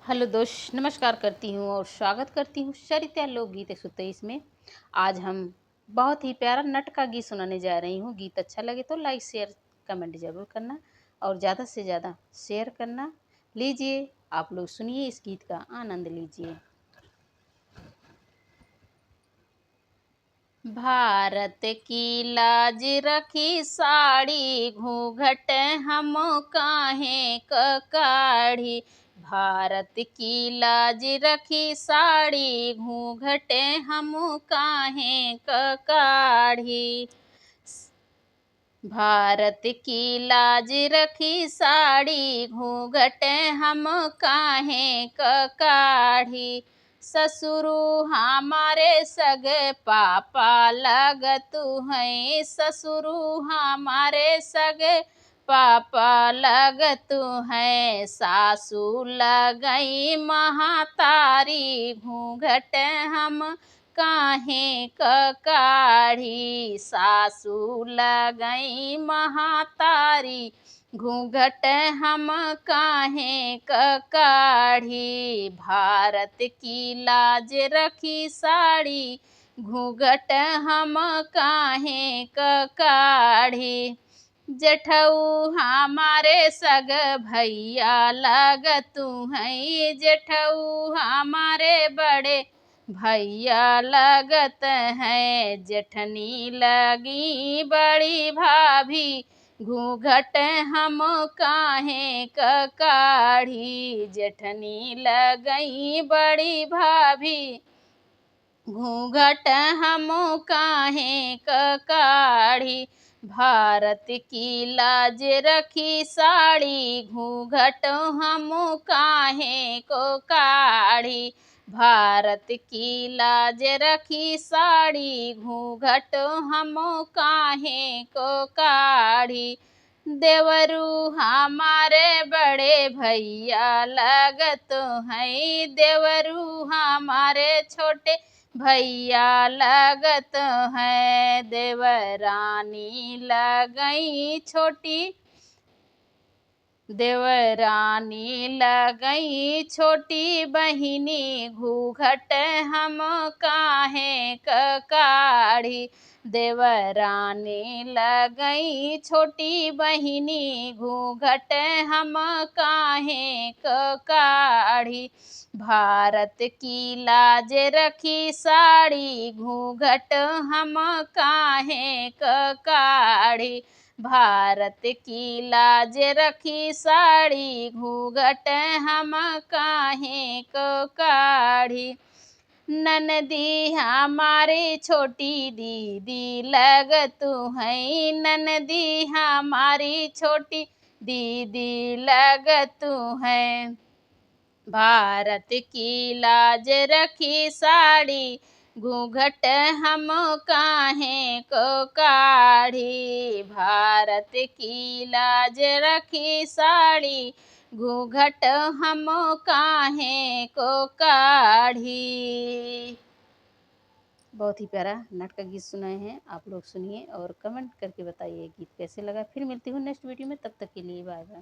Hello दोस्त, नमस्कार करती हूँ और स्वागत करती हूँ सरिता लोकगीत 123 में। आज हम बहुत ही प्यारा नट का गीत सुनाने जा रही हूँ। गीत अच्छा लगे तो लाइक शेयर कमेंट ज़रूर करना और ज़्यादा से ज़्यादा शेयर करना। लीजिए, आप लोग सुनिए, इस गीत का आनंद लीजिए। भारत की लाज रखी साड़ी, घूंघट हम काहे क काढ़ी। भारत की लाज रखी साड़ी, घूंघट हम काहे क काढ़ी। भारत की लाज रखी साड़ी, घूंघट हम काहे क काढ़ी। ससुरु हमारे सग पापा लगतु हैं, ससुरु हमारे सग पापा लगतु हैं। सासू लगई महातारी, घूंघट हम काहे क काढ़ी। सासू लगई महातारी, घूंघट हम काहे क काढ़ी। भारत की लाज रखी साड़ी, घूंघट हम काहे क काढ़ी। जेठऊ हमारे सग भैया लगतु हैं, जेठऊ हमारे बड़े भैया लगत हैं। जेठनी लगी बड़ी भाभी, घूंघट हम काहे क काढ़ी। जेठनी लगई बड़ी भाभी, घूंघट हम काहे क काढ़ी। भारत की लाज रखी साड़ी, घूंघट हम काहे को काढ़ी। भारत की लाज रखी साड़ी, घूंघट हम काहे को काढ़ी। देवरू हमारे बड़े भैया लगत हैं, देवरू हमारे छोटे भैया लगत हैं। देवरानी लगई छोटी, देवरानी लगई छोटी बहिनी, घूंघट हम काहे क काढ़ी। देवरानी लगई छोटी बहिनी, घूंघट हम काहे क काढ़ी। भारत की लाज रखी साड़ी, घूंघट हम काहे क काढ़ी। भारत की लाज रखी साड़ी, घूंघट हम काहे को काढ़ी। ननदी हमारी छोटी दीदी लगतु हैं, ननदी हमारी छोटी दीदी लगतु हैं। भारत की लाज रखी साड़ी, घूंघट हम काहे को काढ़ी। भारत की लाज रखी साड़ी, घूंघट हम काहे को काढ़ी। बहुत ही प्यारा नट का गीत सुनाए हैं, आप लोग सुनिए और कमेंट करके बताइए गीत कैसे लगा। फिर मिलती हूँ नेक्स्ट वीडियो में, तब तक के लिए बाय बाय।